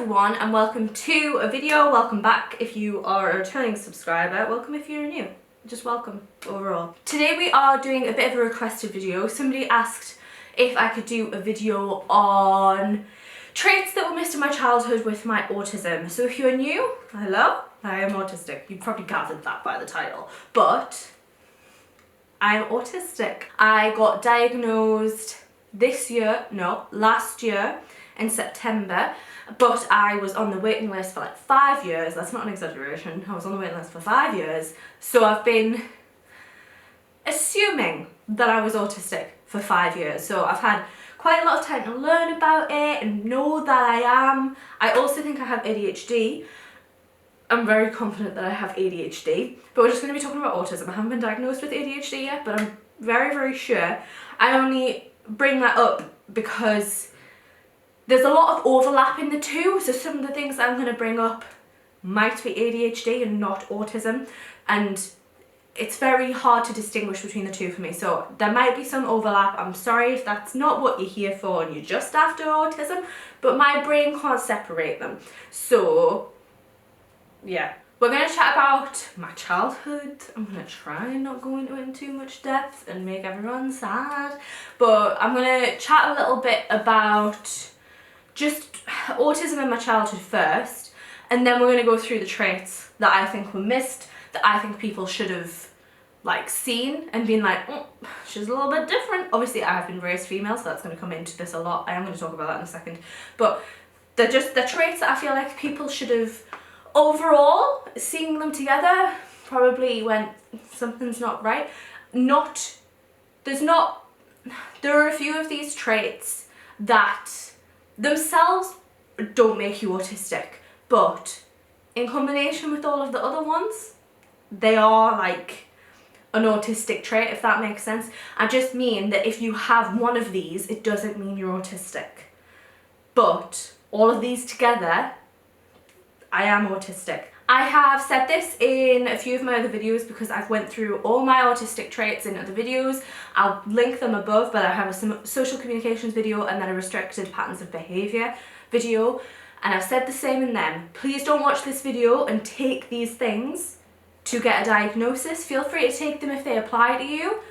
everyone and welcome to a video. Welcome back if you are a returning subscriber. Welcome if you're new. Just welcome overall. Today we are doing a bit of a requested video. Somebody asked if I could do a video on traits that were missed in my childhood with my autism. So if you're new, hello, I am autistic. You probably gathered that by the title, but I'm autistic. I got diagnosed last year in September, but I was on the waiting list for like 5 years. That's not an exaggeration. I was on the waiting list for 5 years. So I've been assuming that I was autistic for 5 years. So I've had quite a lot of time to learn about it and know that I am. I also think I have ADHD. I'm very confident that I have ADHD, but we're just going to be talking about autism. I haven't been diagnosed with ADHD yet, but I'm very, very sure. I only bring that up because there's a lot of overlap in the two, so some of the things that I'm going to bring up might be ADHD and not autism, and it's very hard to distinguish between the two for me, so there might be some overlap. I'm sorry if that's not what you're here for and you're just after autism, but my brain can't separate them. So yeah, we're going to chat about my childhood. I'm going to try and not go into it in too much depth and make everyone sad, but I'm going to chat a little bit about just autism in my childhood first, and then we're going to go through the traits that I think were missed, that I think people should have like seen and been like, oh, she's a little bit different. Obviously I have been raised female, so that's going to come into this a lot. I am going to talk about that in a second, but they're just the traits that I feel like people should have overall, seeing them together probably went, something's not right. There are a few of these traits that themselves don't make you autistic, but in combination with all of the other ones, they are like an autistic trait, if that makes sense. I just mean that if you have one of these, it doesn't mean you're autistic. But all of these together, I am autistic. I have said this in a few of my other videos because I've went through all my autistic traits in other videos. I'll link them above, but I have a social communications video and then a restricted patterns of behaviour video, and I've said the same in them. Please don't watch this video and take these things to get a diagnosis. Feel free to take them if they apply to you,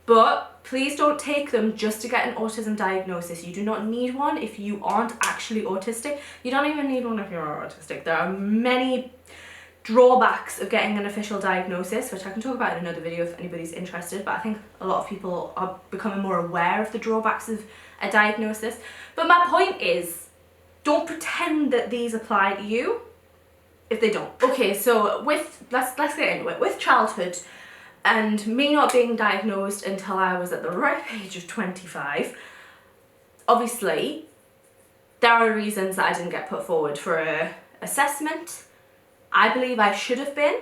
but please don't take them just to get an autism diagnosis. You do not need one if you aren't actually autistic. You don't even need one if you're autistic. There are many drawbacks of getting an official diagnosis, which I can talk about in another video if anybody's interested, but I think a lot of people are becoming more aware of the drawbacks of a diagnosis. But my point is, don't pretend that these apply to you if they don't. Okay, so let's get into it. With childhood, and me not being diagnosed until I was at the ripe age of 25, obviously there are reasons that I didn't get put forward for an assessment. I believe I should have been,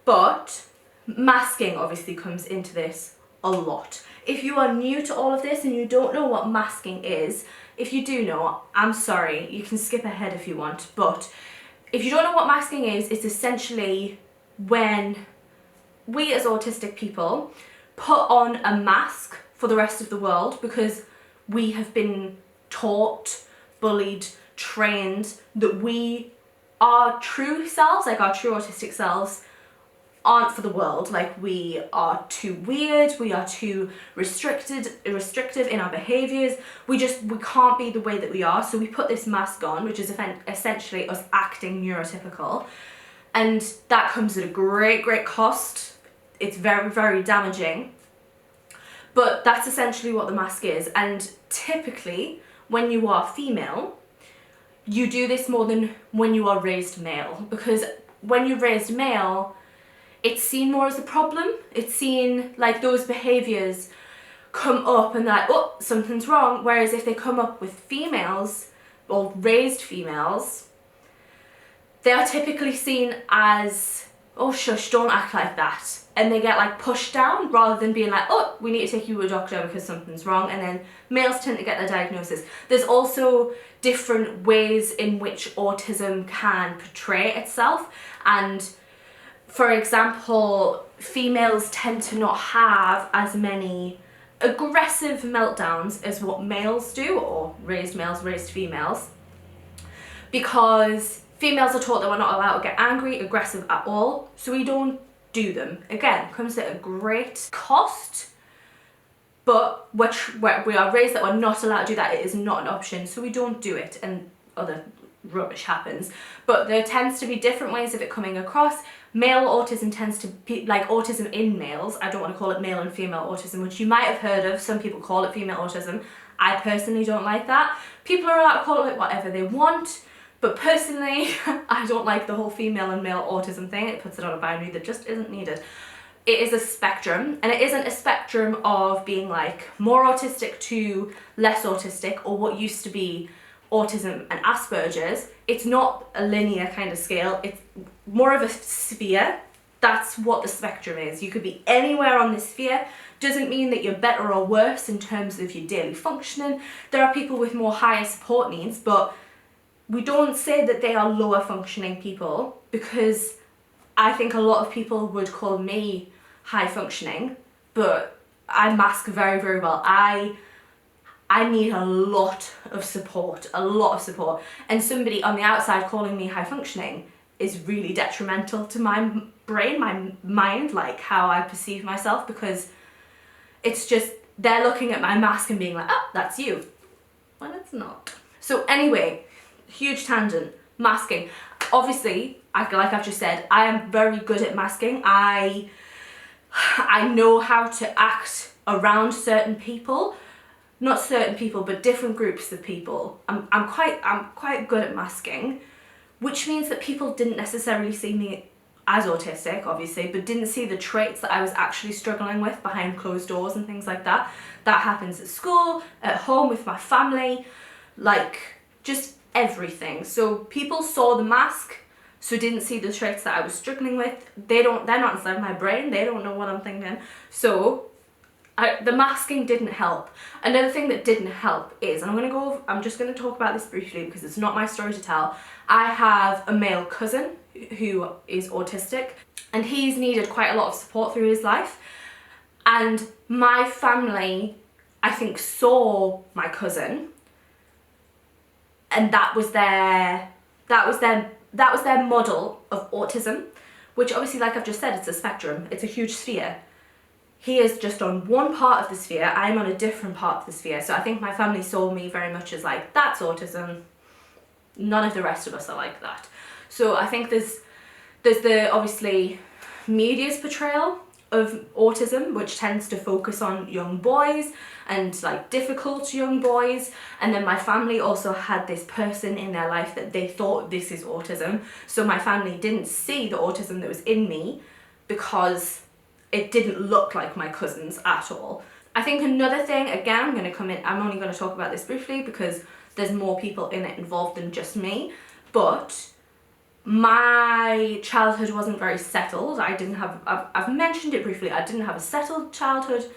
but masking obviously comes into this a lot. If you are new to all of this and you don't know what masking is, if you do know, I'm sorry, you can skip ahead if you want, but if you don't know what masking is, it's essentially when we as autistic people put on a mask for the rest of the world because we have been taught, bullied, trained that our true selves, like our true autistic selves, aren't for the world. Like, we are too weird, we are too restrictive in our behaviours, we can't be the way that we are, so we put this mask on, which is essentially us acting neurotypical, and that comes at a great cost. It's very, very damaging, but that's essentially what the mask is. And typically when you are female, you do this more than when you are raised male, because when you're raised male, it's seen more as a problem. It's seen like those behaviours come up and they're like, oh, something's wrong. Whereas if they come up with females or raised females, they are typically seen as, oh shush, don't act like that. And they get like pushed down rather than being like, oh, we need to take you to a doctor because something's wrong. And then males tend to get their diagnosis. There's also different ways in which autism can portray itself, and for example, females tend to not have as many aggressive meltdowns as what males do, or raised males, raised females. because females are taught that we're not allowed to get angry, aggressive at all, so we don't do them. Again, comes at a great cost, but we are raised that we're not allowed to do that. It is not an option, so we don't do it, and other rubbish happens. But there tends to be different ways of it coming across. Male autism tends to be like autism in males. I don't want to call it male and female autism, which you might have heard of. Some people call it female autism. I personally don't like that. People are allowed to call it whatever they want, but personally, I don't like the whole female and male autism thing. It puts it on a boundary that just isn't needed. It is a spectrum, and it isn't a spectrum of being like more autistic to less autistic, or what used to be autism and Asperger's. It's not a linear kind of scale. It's more of a sphere. That's what the spectrum is. You could be anywhere on this sphere. Doesn't mean that you're better or worse in terms of your daily functioning. There are people with more higher support needs, but we don't say that they are lower functioning people, because I think a lot of people would call me high functioning, but I mask very, very well. I need a lot of support, and somebody on the outside calling me high functioning is really detrimental to my brain, my mind, like how I perceive myself, because it's just, they're looking at my mask and being like, oh, that's you, when it's not. So anyway, huge tangent, masking. Obviously, like I've just said, I am very good at masking. I know how to act around certain people. Not certain people, but different groups of people. I'm quite good at masking, which means that people didn't necessarily see me as autistic, obviously, but didn't see the traits that I was actually struggling with behind closed doors and things like that. That happens at school, at home, with my family, like just everything. So people saw the mask, so didn't see the traits that I was struggling with. They're not inside my brain. They don't know what I'm thinking. So the masking didn't help. Another thing that didn't help is, and I'm just going to talk about this briefly because it's not my story to tell. I have a male cousin who is autistic, and he's needed quite a lot of support through his life. And my family, I think, saw my cousin, and that was their model of autism, which obviously, like I've just said, it's a spectrum. It's a huge sphere. He is just on one part of the sphere, I'm on a different part of the sphere. So I think my family saw me very much as like, that's autism. None of the rest of us are like that. So I think there's the, obviously, media's portrayal of autism, which tends to focus on young boys and like difficult young boys. And then my family also had this person in their life that they thought, this is autism. So my family didn't see the autism that was in me because it didn't look like my cousin's at all. I think another thing, again, I'm only going to talk about this briefly because there's more people in it involved than just me, but my childhood wasn't very settled. I've mentioned it briefly, I didn't have a settled childhood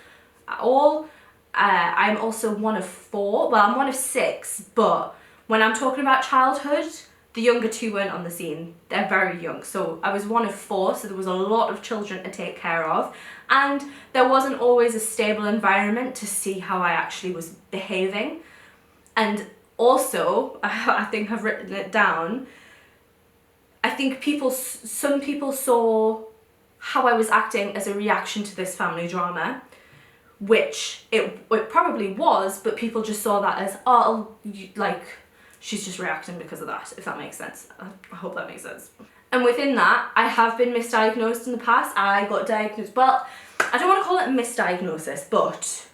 at all. I'm also one of 4, well, I'm one of 6, but when I'm talking about childhood, the younger 2 weren't on the scene. They're very young. So I was one of 4, so there was a lot of children to take care of. And there wasn't always a stable environment to see how I actually was behaving. And also, I think I've written it down, I think some people saw how I was acting as a reaction to this family drama, which it probably was, but people just saw that as, oh, like, she's just reacting because of that, if that makes sense. I hope that makes sense. And within that, I have been misdiagnosed in the past. I got diagnosed, well, I don't want to call it a misdiagnosis, but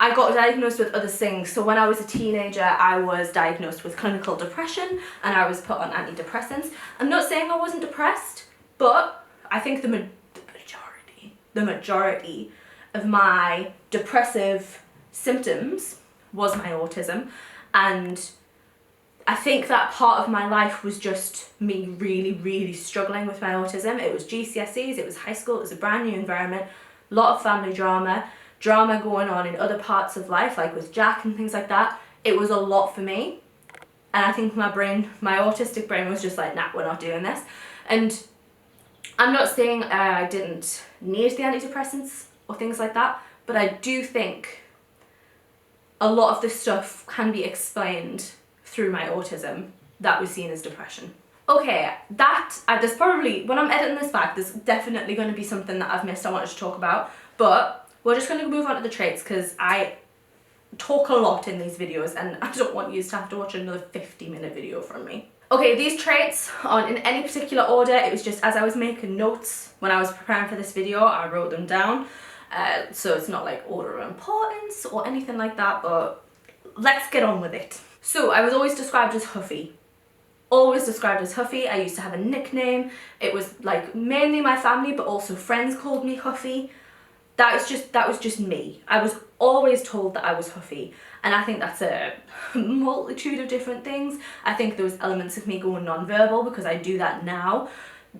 I got diagnosed with other things. So when I was a teenager, I was diagnosed with clinical depression and I was put on antidepressants. I'm not saying I wasn't depressed, but I think the majority of my depressive symptoms was my autism. And I think that part of my life was just me really, really struggling with my autism. It was GCSEs, it was high school, it was a brand new environment, a lot of family drama going on in other parts of life, like with Jack and things like that. It was a lot for me. And I think my autistic brain was just like, nah, we're not doing this. And I'm not saying I didn't need the antidepressants or things like that, but I do think a lot of this stuff can be explained through my autism. that was seen as depression. Okay, there's probably, when I'm editing this back, there's definitely going to be something that I've missed I wanted to talk about, but we're just going to move on to the traits because I talk a lot in these videos and I don't want you to have to watch another 50-minute video from me. Okay, these traits aren't in any particular order. It was just as I was making notes when I was preparing for this video, I wrote them down. So it's not like order of importance or anything like that, but let's get on with it. So I was always described as huffy. Always described as huffy. I used to have a nickname. It was like mainly my family, but also friends called me Huffy. That was just me. I was always told that I was huffy, and I think that's a multitude of different things. I think there was elements of me going non-verbal because I do that now.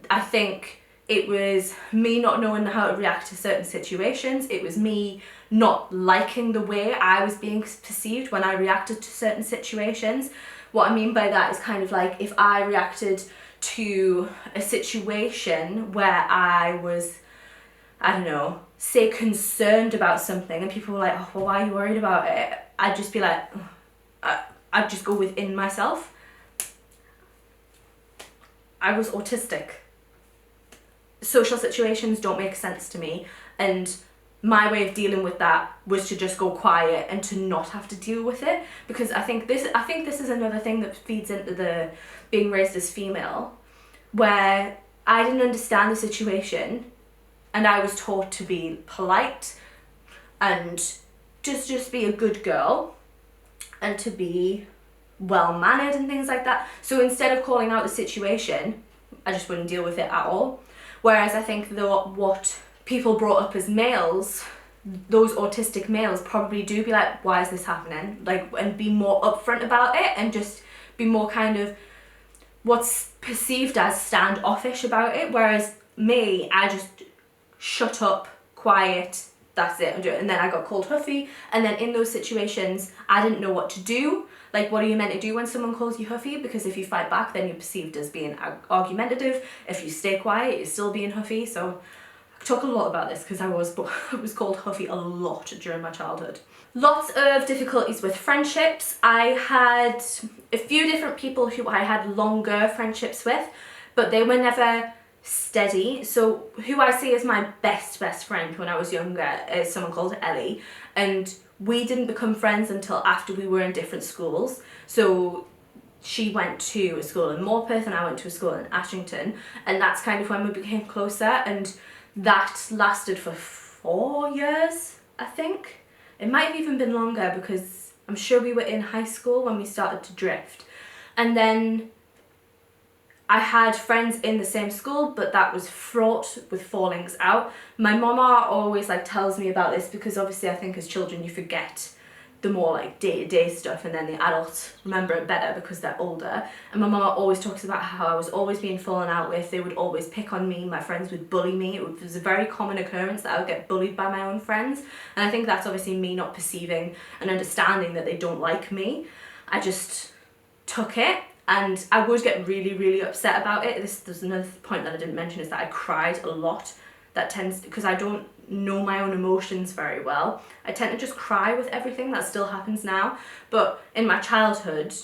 I think it was me not knowing how to react to certain situations. It was me not liking the way I was being perceived when I reacted to certain situations. What I mean by that is kind of like if I reacted to a situation where I was, I don't know, say concerned about something and people were like, oh, well, why are you worried about it? I'd just be like, I'd just go within myself. I was autistic. Social situations don't make sense to me, and my way of dealing with that was to just go quiet and to not have to deal with it, because I think this is another thing that feeds into the being raised as female, where I didn't understand the situation and I was taught to be polite and just be a good girl and to be well mannered and things like that. So instead of calling out the situation, I just wouldn't deal with it at all. Whereas I think what people brought up as males, those autistic males probably do be like, why is this happening? Like, and be more upfront about it and just be more kind of what's perceived as standoffish about it. Whereas me, I just shut up, quiet, that's it, and then I got called huffy, and then in those situations I didn't know what to do. Like, what are you meant to do when someone calls you huffy? Because if you fight back, then you're perceived as being argumentative. If you stay quiet, you're still being huffy. So I talk a lot about this because I was called huffy a lot during my childhood. Lots of difficulties with friendships. I had a few different people who I had longer friendships with, but they were never steady. So who I see as my best friend when I was younger is someone called Ellie, and we didn't become friends until after we were in different schools. So she went to a school in Morpeth and I went to a school in Ashington, and that's kind of when we became closer, and that lasted for 4 years, I think. It might have even been longer because I'm sure we were in high school when we started to drift. And then I had friends in the same school, but that was fraught with fallings out. My mama always like tells me about this because obviously I think as children you forget the more like day-to-day stuff, and then the adults remember it better because they're older. And my mama always talks about how I was always being fallen out with. They would always pick on me. My friends would bully me. It was a very common occurrence that I would get bullied by my own friends. And I think that's obviously me not perceiving and understanding that they don't like me. I just took it. And I would get really, really upset about it. There's another point that I didn't mention is that I cried a lot. That tends, because I don't know my own emotions very well, I tend to just cry with everything. That still happens now. But in my childhood,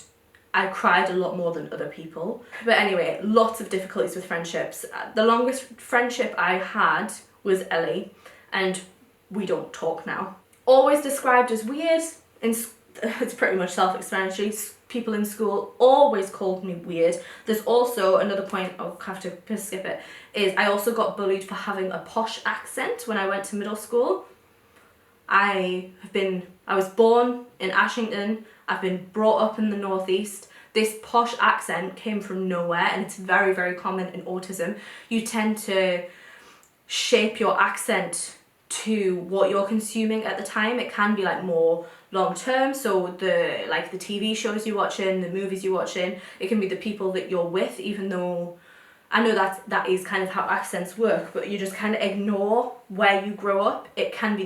I cried a lot more than other people. But anyway, lots of difficulties with friendships. The longest friendship I had was Ellie, and we don't talk now. Always described as weird. It's pretty much self-explanatory. People in school always called me weird. There's also another point, I'll have to skip it, is I also got bullied for having a posh accent when I went to middle school. I was born in Ashington, I've been brought up in the northeast. This posh accent came from nowhere, and it's very, very common in autism. You tend to shape your accent to what you're consuming at the time. It can be like more long term, so the TV shows you're watching, the movies you're watching, it can be the people that you're with, even though I know that is kind of how accents work, but you just kind of ignore where you grow up. It can be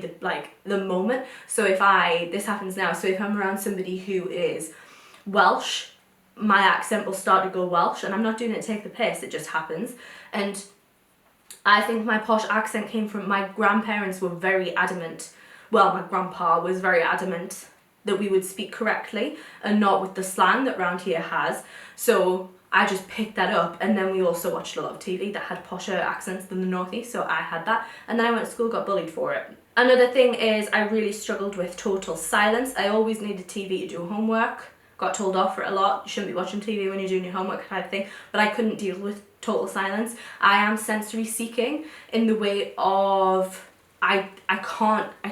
the moment. So this happens now, so if I'm around somebody who is Welsh, my accent will start to go Welsh, and I'm not doing it to take the piss, it just happens. And I think my posh accent came from my grandparents were very adamant. Well, my grandpa was very adamant that we would speak correctly and not with the slang that round here has. So I just picked that up, and then we also watched a lot of TV that had posher accents than the northeast, so I had that, and then I went to school, got bullied for it. Another thing is I really struggled with total silence. I always needed TV to do homework. Got told off for it a lot. You shouldn't be watching TV when you're doing your homework type of thing, but I couldn't deal with total silence. I am sensory seeking in the way of I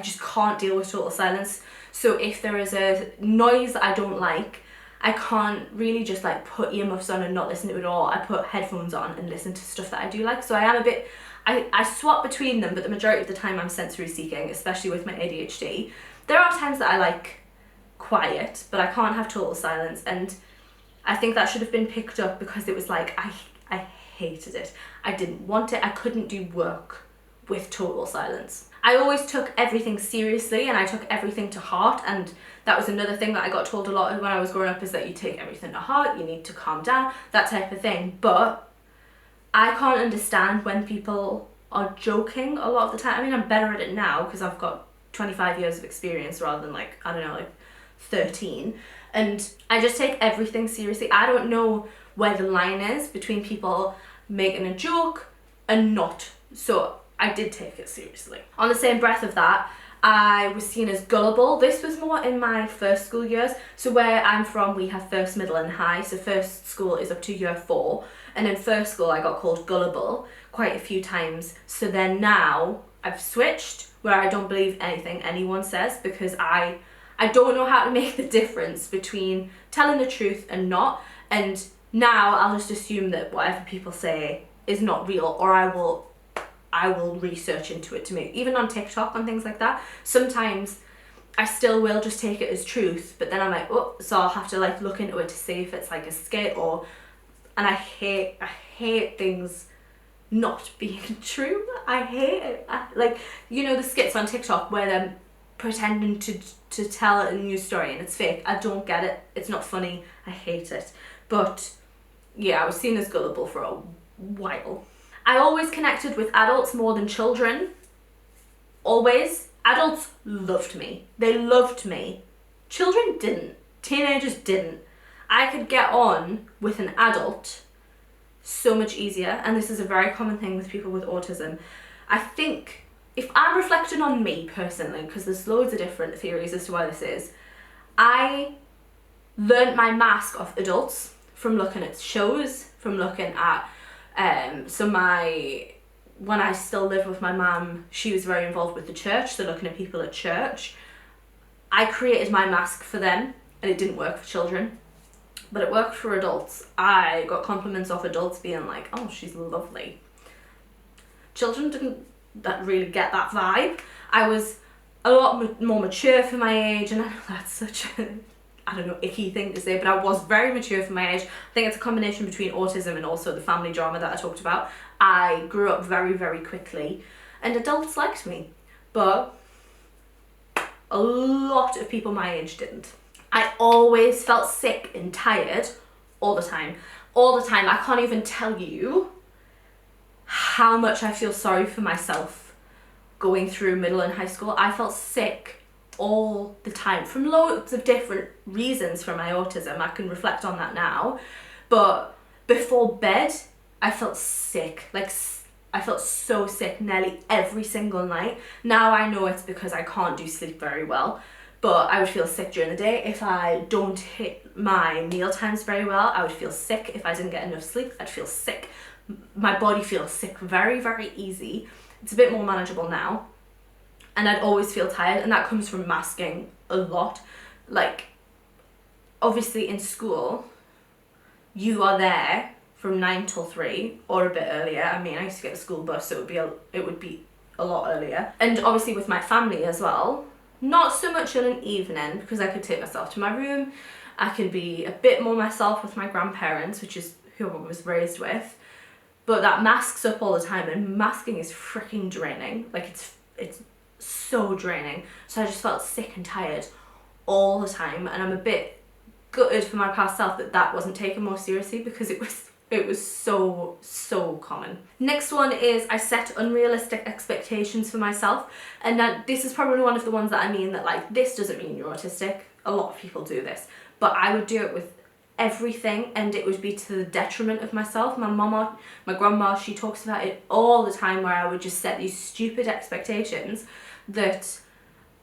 just can't deal with total silence. So if there is a noise that I don't like, I can't really just like put earmuffs on and not listen to it at all. I put headphones on and listen to stuff that I do like. So I am a bit, I swap between them, but the majority of the time I'm sensory seeking, especially with my ADHD. There are times that I like quiet, but I can't have total silence, and I think that should have been picked up because it was like I hated it. I didn't want it. I couldn't do work with total silence. I always took everything seriously and I took everything to heart, and that was another thing that I got told a lot when I was growing up, is that you take everything to heart, you need to calm down, that type of thing. But I can't understand when people are joking a lot of the time. I mean, I'm better at it now because I've got 25 years of experience rather than like, I don't know, like 13, and I just take everything seriously. I don't know where the line is between people making a joke and not. So I did take it seriously. On the same breath of that, I was seen as gullible. This was more in my first school years. So where I'm from, we have first, middle and high. So first school is up to year 4. And in first school, I got called gullible quite a few times. So then now I've switched where I don't believe anything anyone says, because I don't know how to make the difference between telling the truth and not. And now I'll just assume that whatever people say is not real, or I will research into it to make, even on TikTok and things like that. Sometimes I still will just take it as truth, but then I'm like, oh, so I'll have to like look into it to see if it's like a skit or, and I hate things not being true. I hate it. Like, you know, the skits on TikTok where they're pretending to tell a news story and it's fake. I don't get it. It's not funny. I hate it. But yeah, I was seen as gullible for a while. I always connected with adults more than children. Always. Adults loved me. They loved me. Children didn't. Teenagers didn't. I could get on with an adult so much easier, and this is a very common thing with people with autism. I think if I'm reflecting on me personally, because there's loads of different theories as to why this is, I learned my mask of adults from looking at shows, from looking at when I still lived with my mum, she was very involved with the church, so looking at people at church, I created my mask for them, and it didn't work for children, but it worked for adults. I got compliments off adults being like, oh, she's lovely. Children didn't really get that vibe. I was a lot more mature for my age, and I know that's such a, I don't know, icky thing to say, but I was very mature for my age. I think it's a combination between autism and also the family drama that I talked about. I grew up very, very quickly, and adults liked me, but a lot of people my age didn't. I always felt sick and tired all the time. All the time. I can't even tell you how much I feel sorry for myself going through middle and high school. I felt sick all the time from loads of different reasons for my autism. I can reflect on that now, but before bed I felt sick. Like, I felt so sick nearly every single night. Now I know it's because I can't do sleep very well, but I would feel sick during the day. If I don't hit my meal times very well, I would feel sick. If I didn't get enough sleep, I'd feel sick. My body feels sick very, very easy. It's a bit more manageable now. And I'd always feel tired, and that comes from masking a lot. Like, obviously in school, you are there from 9 till 3 or a bit earlier. I mean, I used to get a school bus, so it would be a lot earlier. And obviously with my family as well, not so much in an evening, because I could take myself to my room. I could be a bit more myself with my grandparents, which is who I was raised with. But that masks up all the time, and masking is freaking draining. Like, it's so draining. So I just felt sick and tired all the time, and I'm a bit gutted for my past self that wasn't taken more seriously, because it was so common. Next one is I set unrealistic expectations for myself, and that this is probably one of the ones that I mean that, like, this doesn't mean you're autistic. a lot of people do this, but I would do it with everything, and it would be to the detriment of myself. My grandma, she talks about it all the time, where I would just set these stupid expectations that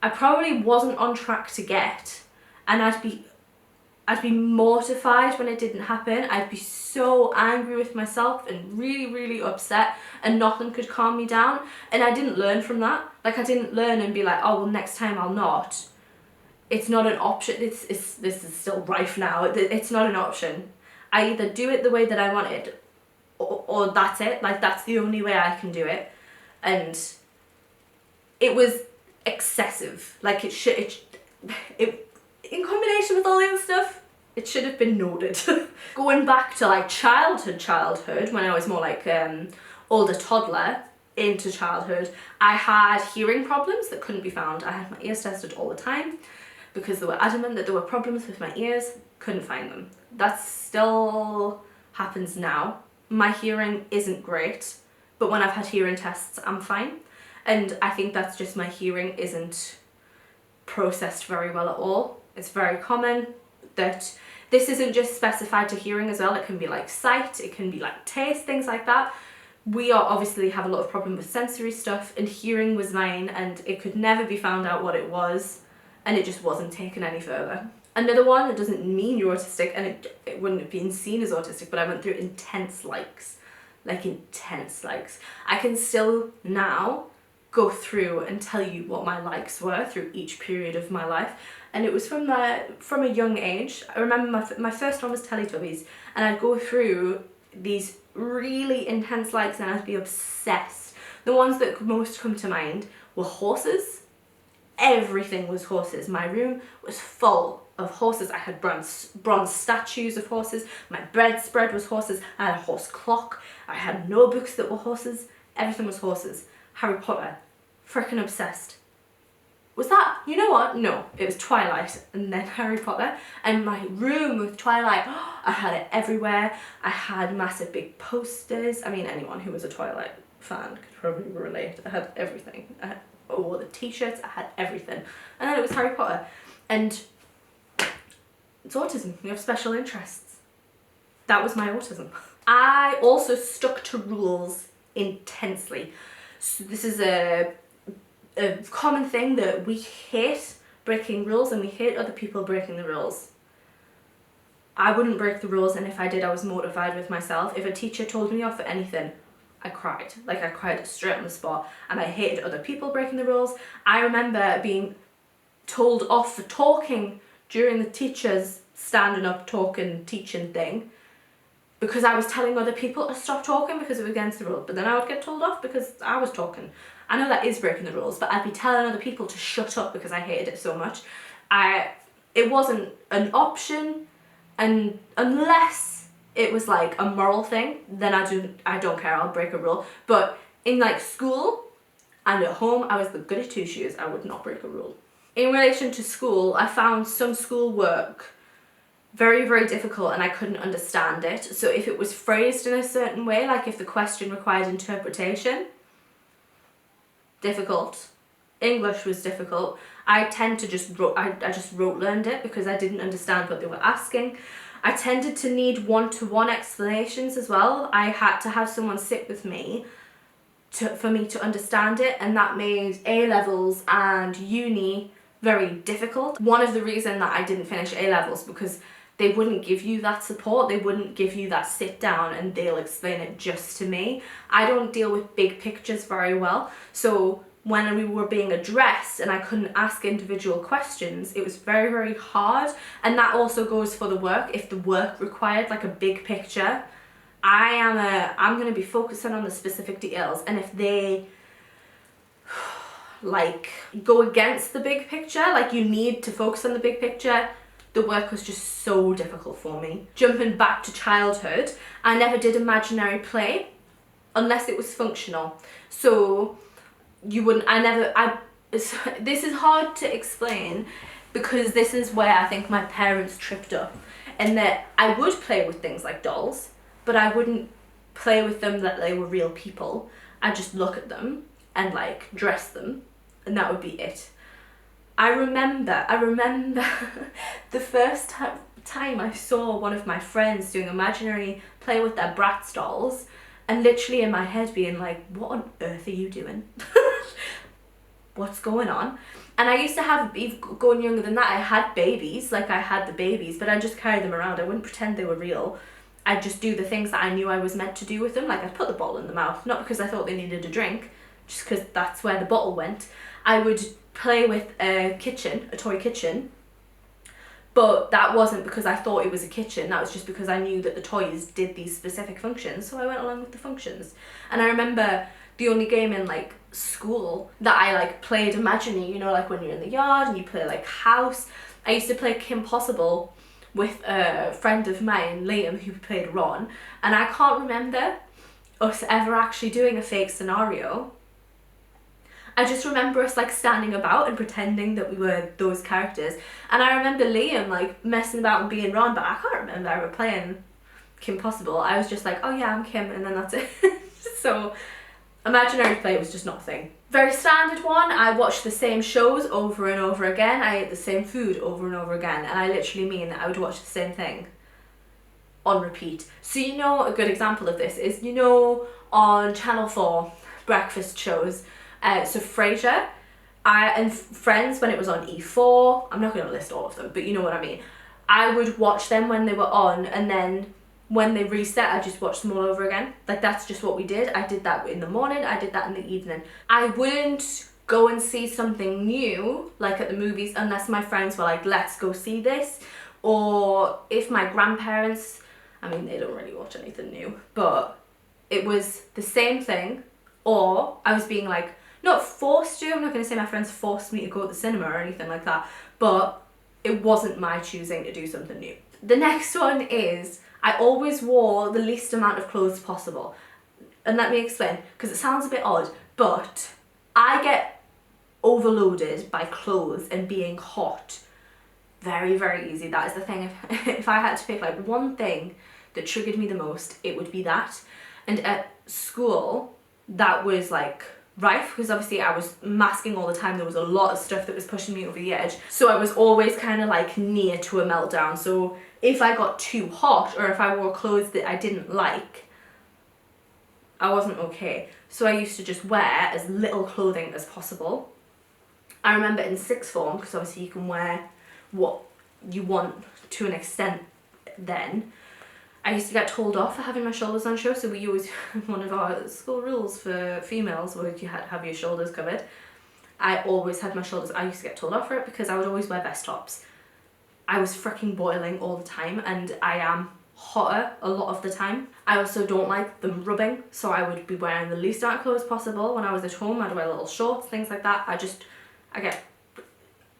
I probably wasn't on track to get, and I'd be mortified when it didn't happen. I'd be so angry with myself and really, really upset, and nothing could calm me down. And I didn't learn from that. Like, I didn't learn and be like, oh, well, next time I'll not. It's not an option. This is still rife now. It's not an option. I either do it the way that I want it, or that's it. Like, that's the only way I can do it. And it was excessive. Like, it in combination with all the other stuff, it should have been noted. Going back to like childhood, when I was more like older toddler into childhood, I had hearing problems that couldn't be found. I had my ears tested all the time because they were adamant that there were problems with my ears, couldn't find them. That still happens now. My hearing isn't great, but when I've had hearing tests, I'm fine. And I think that's just my hearing isn't processed very well at all. It's very common that this isn't just specified to hearing as well. It can be like sight, it can be like taste, things like that. We obviously have a lot of problem with sensory stuff, and hearing was mine, and it could never be found out what it was, and it just wasn't taken any further. Another one that doesn't mean you're autistic, and it wouldn't have been seen as autistic, but I went through intense likes. Like intense likes. I can still now go through and tell you what my likes were through each period of my life, and it was from a young age. I remember my first one was Teletubbies, and I'd go through these really intense likes and I'd be obsessed. The ones that most come to mind were horses. Everything was horses. My room was full of horses. I had bronze statues of horses. My bedspread was horses. I had a horse clock. I had notebooks that were horses. Everything was horses. Harry Potter. Freaking obsessed. Was that, you know what? No, it was Twilight and then Harry Potter. And my room with Twilight, I had it everywhere. I had massive big posters. I mean, anyone who was a Twilight fan could probably relate. I had everything. I had all the t-shirts, I had everything. And then it was Harry Potter. And it's autism. You have special interests. That was my autism. I also stuck to rules intensely. So this is a common thing that we hate breaking rules, and we hate other people breaking the rules. I wouldn't break the rules, and if I did, I was mortified with myself. If a teacher told me off for anything, I cried. Like, I cried straight on the spot, and I hated other people breaking the rules. I remember being told off for talking during the teacher's standing up talking teaching thing, because I was telling other people to stop talking because it was against the rules, but then I would get told off because I was talking. I know that is breaking the rules, but I'd be telling other people to shut up because I hated it so much. It wasn't an option, and unless it was like a moral thing, then I don't care, I'll break a rule. But in like school and at home, I was the goody two shoes. I would not break a rule. In relation to school, I found some school work very, very difficult, and I couldn't understand it. So if it was phrased in a certain way, like if the question required interpretation, difficult. English was difficult. I just rote-learned it because I didn't understand what they were asking. I tended to need one-to-one explanations as well. I had to have someone sit with me for me to understand it, and that made A-levels and uni very difficult. One of the reasons that I didn't finish A-levels because they wouldn't give you that support. They wouldn't give you that sit down and they'll explain it just to me. I don't deal with big pictures very well. So when we were being addressed and I couldn't ask individual questions, it was very, very hard. And that also goes for the work. If the work required like a big picture, I'm going to be focusing on the specific details. And if they like go against the big picture, like you need to focus on the big picture, the work was just so difficult for me. Jumping back to childhood, I never did imaginary play unless it was functional. So this is hard to explain because this is where I think my parents tripped up, and that I would play with things like dolls, but I wouldn't play with them that they were real people. I'd just look at them and like dress them, and that would be it. I remember the first time I saw one of my friends doing imaginary play with their Bratz dolls, and literally in my head being like, what on earth are you doing? What's going on? And I used to have, going younger than that, I had babies, like I had the babies, but I just carried them around. I wouldn't pretend they were real. I'd just do the things that I knew I was meant to do with them. Like I'd put the bottle in the mouth, not because I thought they needed a drink, just because that's where the bottle went. I would play with a toy kitchen, but that wasn't because I thought it was a kitchen. That was just because I knew that the toys did these specific functions, so I went along with the functions. And I remember the only game in like school that I like played imaginary, you know, like when you're in the yard and you play like house. I used to play Kim Possible with a friend of mine, Liam, who played Ron, and I can't remember us ever actually doing a fake scenario. I just remember us like standing about and pretending that we were those characters. And I remember Liam like messing about and being Ron, but I can't remember ever playing Kim Possible. I was just like, oh yeah, I'm Kim, and then that's it. So imaginary play was just not a thing. Very standard one, I watched the same shows over and over again. I ate the same food over and over again. And I literally mean that I would watch the same thing on repeat. So you know, a good example of this is, you know, on Channel 4, breakfast shows, so Frasier, and Friends when it was on E4, I'm not going to list all of them, but you know what I mean. I would watch them when they were on, and then when they reset, I just watched them all over again. Like that's just what we did. I did that in the morning, I did that in the evening. I wouldn't go and see something new, like at the movies, unless my friends were like, let's go see this. Or if my grandparents, I mean, they don't really watch anything new, but it was the same thing. Or I was being like, not forced to, I'm not going to say my friends forced me to go to the cinema or anything like that, but it wasn't my choosing to do something new. The next one is, I always wore the least amount of clothes possible. And let me explain, because it sounds a bit odd, but I get overloaded by clothes and being hot very, very easy. That is the thing. If I had to pick like one thing that triggered me the most, it would be that. And at school, that was like rife, because obviously I was masking all the time. There was a lot of stuff that was pushing me over the edge, so I was always kind of like near to a meltdown. So if I got too hot, or if I wore clothes that I didn't like, I wasn't okay. So I used to just wear as little clothing as possible. I remember in sixth form, because obviously you can wear what you want to an extent then, I used to get told off for having my shoulders on show. So we always, one of our school rules for females was you had to have your shoulders covered. I always had my shoulders, I used to get told off for it because I would always wear vest tops. I was freaking boiling all the time, and I am hotter a lot of the time. I also don't like them rubbing, so I would be wearing the least amount of clothes possible. When I was at home, I'd wear little shorts, things like that. I get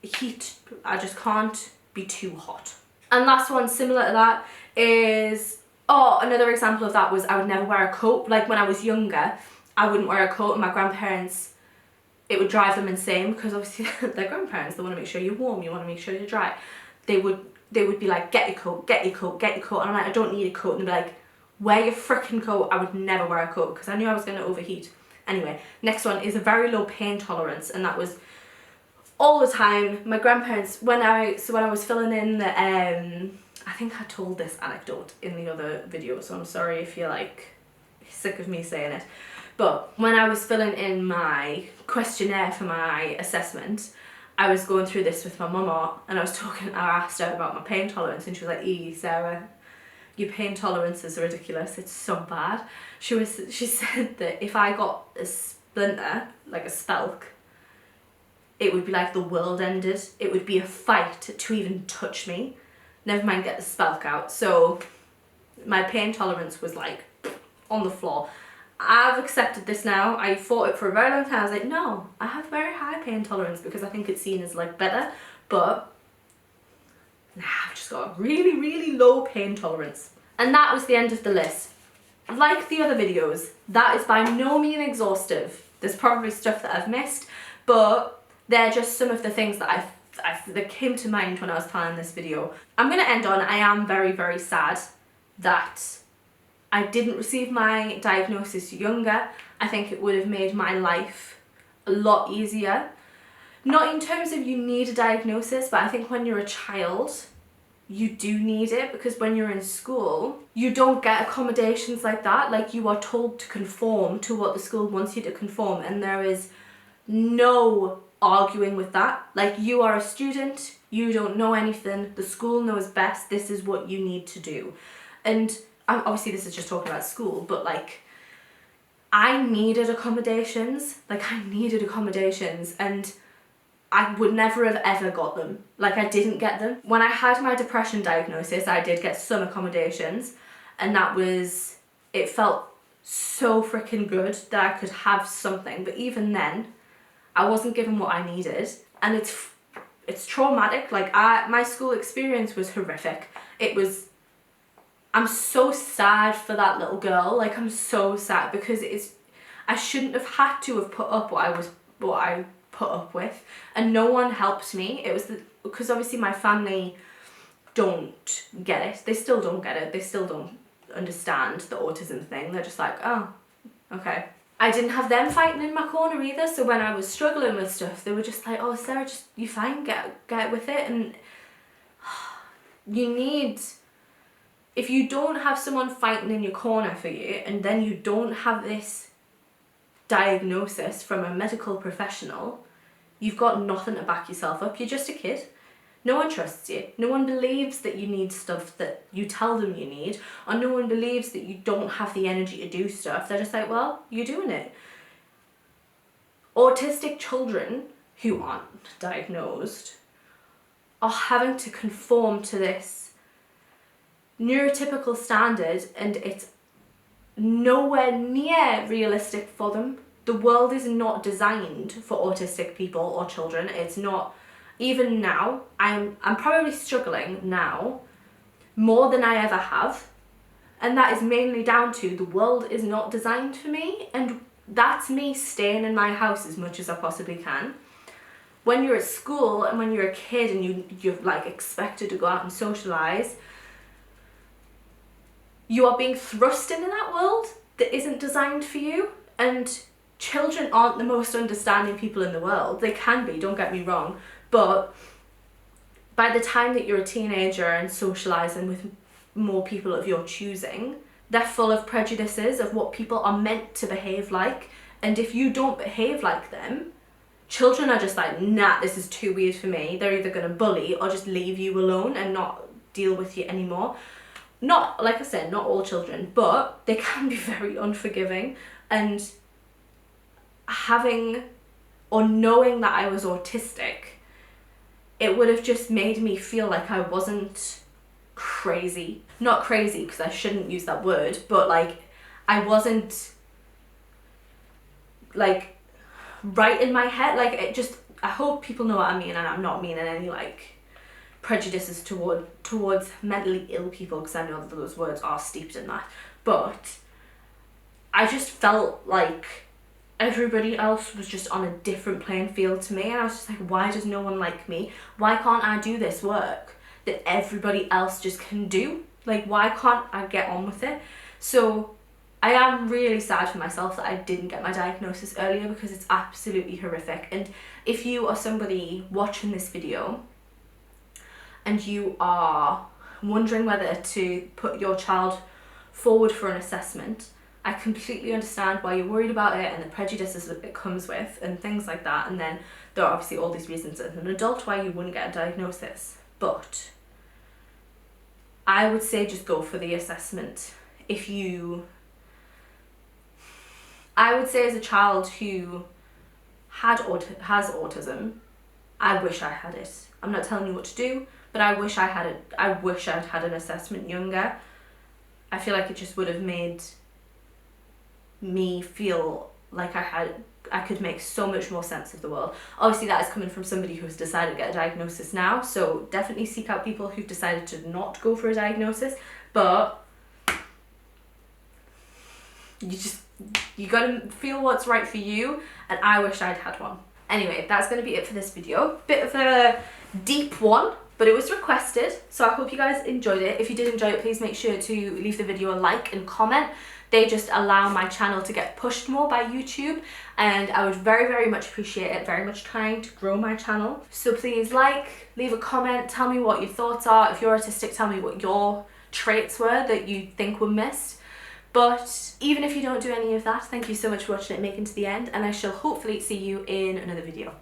heat, I just can't be too hot. And last one similar to that is, another example of that was I would never wear a coat. Like when I was younger, I wouldn't wear a coat, and my grandparents, it would drive them insane, because obviously they're grandparents, they want to make sure you're warm, you want to make sure you're dry. They would be like, get your coat, get your coat, get your coat. And I'm like, I don't need a coat. And they'd be like, wear your freaking coat. I would never wear a coat because I knew I was going to overheat. Anyway, next one is a very low pain tolerance, and that was all the time. My grandparents, when I was filling in the, I think I told this anecdote in the other video, so I'm sorry if you're like sick of me saying it. But when I was filling in my questionnaire for my assessment, I was going through this with my mama, and I asked her about my pain tolerance, and she was like, Sarah, your pain tolerance is ridiculous, it's so bad. She said that if I got a splinter, like a spelk, it would be like the world ended. It would be a fight to even touch me, never mind get the spelk out. So my pain tolerance was like on the floor. I've accepted this now. I fought it for a very long time. I was like, no, I have very high pain tolerance because I think it's seen as like better, but now I've just got a really, really low pain tolerance. And that was the end of the list. Like the other videos, that is by no means exhaustive. There's probably stuff that I've missed, but they're just some of the things that that came to mind when I was planning this video. I'm gonna end on, I am very, very sad that I didn't receive my diagnosis younger. I think it would have made my life a lot easier. Not in terms of you need a diagnosis, but I think when you're a child, you do need it, because when you're in school, you don't get accommodations like that. Like, you are told to conform to what the school wants you to conform, and there is no arguing with that. Like, you are a student, you don't know anything, the school knows best, this is what you need to do. And obviously this is just talking about school, but like, I needed accommodations, and I would never have ever got them. Like, I didn't get them. When I had my depression diagnosis, I did get some accommodations, and it felt so freaking good that I could have something, but even then, I wasn't given what I needed, and it's traumatic. Like, my school experience was horrific. I'm so sad for that little girl. Like, I'm so sad, because I shouldn't have had to have put up what I put up with, and no one helped me. It was because obviously my family don't get it. They still don't get it. They still don't understand the autism thing. They're just like, oh, okay. I didn't have them fighting in my corner either, so when I was struggling with stuff, they were just like, oh, Sarah, just, you fine, get with it. And if you don't have someone fighting in your corner for you, and then you don't have this diagnosis from a medical professional, you've got nothing to back yourself up. You're just a kid. No one trusts you. No one believes that you need stuff that you tell them you need, or no one believes that you don't have the energy to do stuff. They're just like, well, you're doing it. Autistic children who aren't diagnosed are having to conform to this neurotypical standard, and it's nowhere near realistic for them. The world is not designed for autistic people or children. It's not. Even now, I'm probably struggling now more than I ever have, and that is mainly down to the world is not designed for me, and that's me staying in my house as much as I possibly can. When you're at school and when you're a kid and you're like expected to go out and socialise, you are being thrust into that world that isn't designed for you. And children aren't the most understanding people in the world. They can be, don't get me wrong. But by the time that you're a teenager and socialising with more people of your choosing, they're full of prejudices of what people are meant to behave like. And if you don't behave like them, children are just like, nah, this is too weird for me. They're either going to bully or just leave you alone and not deal with you anymore. Not, like I said, not all children, but they can be very unforgiving. And knowing that I was autistic, it would have just made me feel like I wasn't crazy. Not crazy, because I shouldn't use that word, but like, I wasn't like right in my head. Like, I hope people know what I mean, and I'm not meaning any like prejudices towards mentally ill people, because I know that those words are steeped in that. But I just felt like everybody else was just on a different playing field to me, and I was just like, why does no one like me? Why can't I do this work that everybody else just can do? Like, why can't I get on with it? So I am really sad for myself that I didn't get my diagnosis earlier, because it's absolutely horrific. And if you are somebody watching this video and you are wondering whether to put your child forward for an assessment, I completely understand why you're worried about it and the prejudices that it comes with and things like that. And then there are obviously all these reasons as an adult why you wouldn't get a diagnosis. But I would say just go for the assessment. I would say as a child who has autism, I wish I had it. I'm not telling you what to do, but I wish I had it. I wish I'd had an assessment younger. I feel like it just would have made me feel like I could make so much more sense of the world. Obviously that is coming from somebody who's decided to get a diagnosis now, so definitely seek out people who've decided to not go for a diagnosis, but you gotta feel what's right for you, and I wish I'd had one. Anyway, that's gonna be it for this video. Bit of a deep one, but it was requested, so I hope you guys enjoyed it. If you did enjoy it, please make sure to leave the video a like and comment. They just allow my channel to get pushed more by YouTube, and I would very, very much appreciate it. Very much trying to grow my channel. So please leave a comment, tell me what your thoughts are. If you're autistic, tell me what your traits were that you think were missed. But even if you don't do any of that, thank you so much for watching it, making it to the end, and I shall hopefully see you in another video.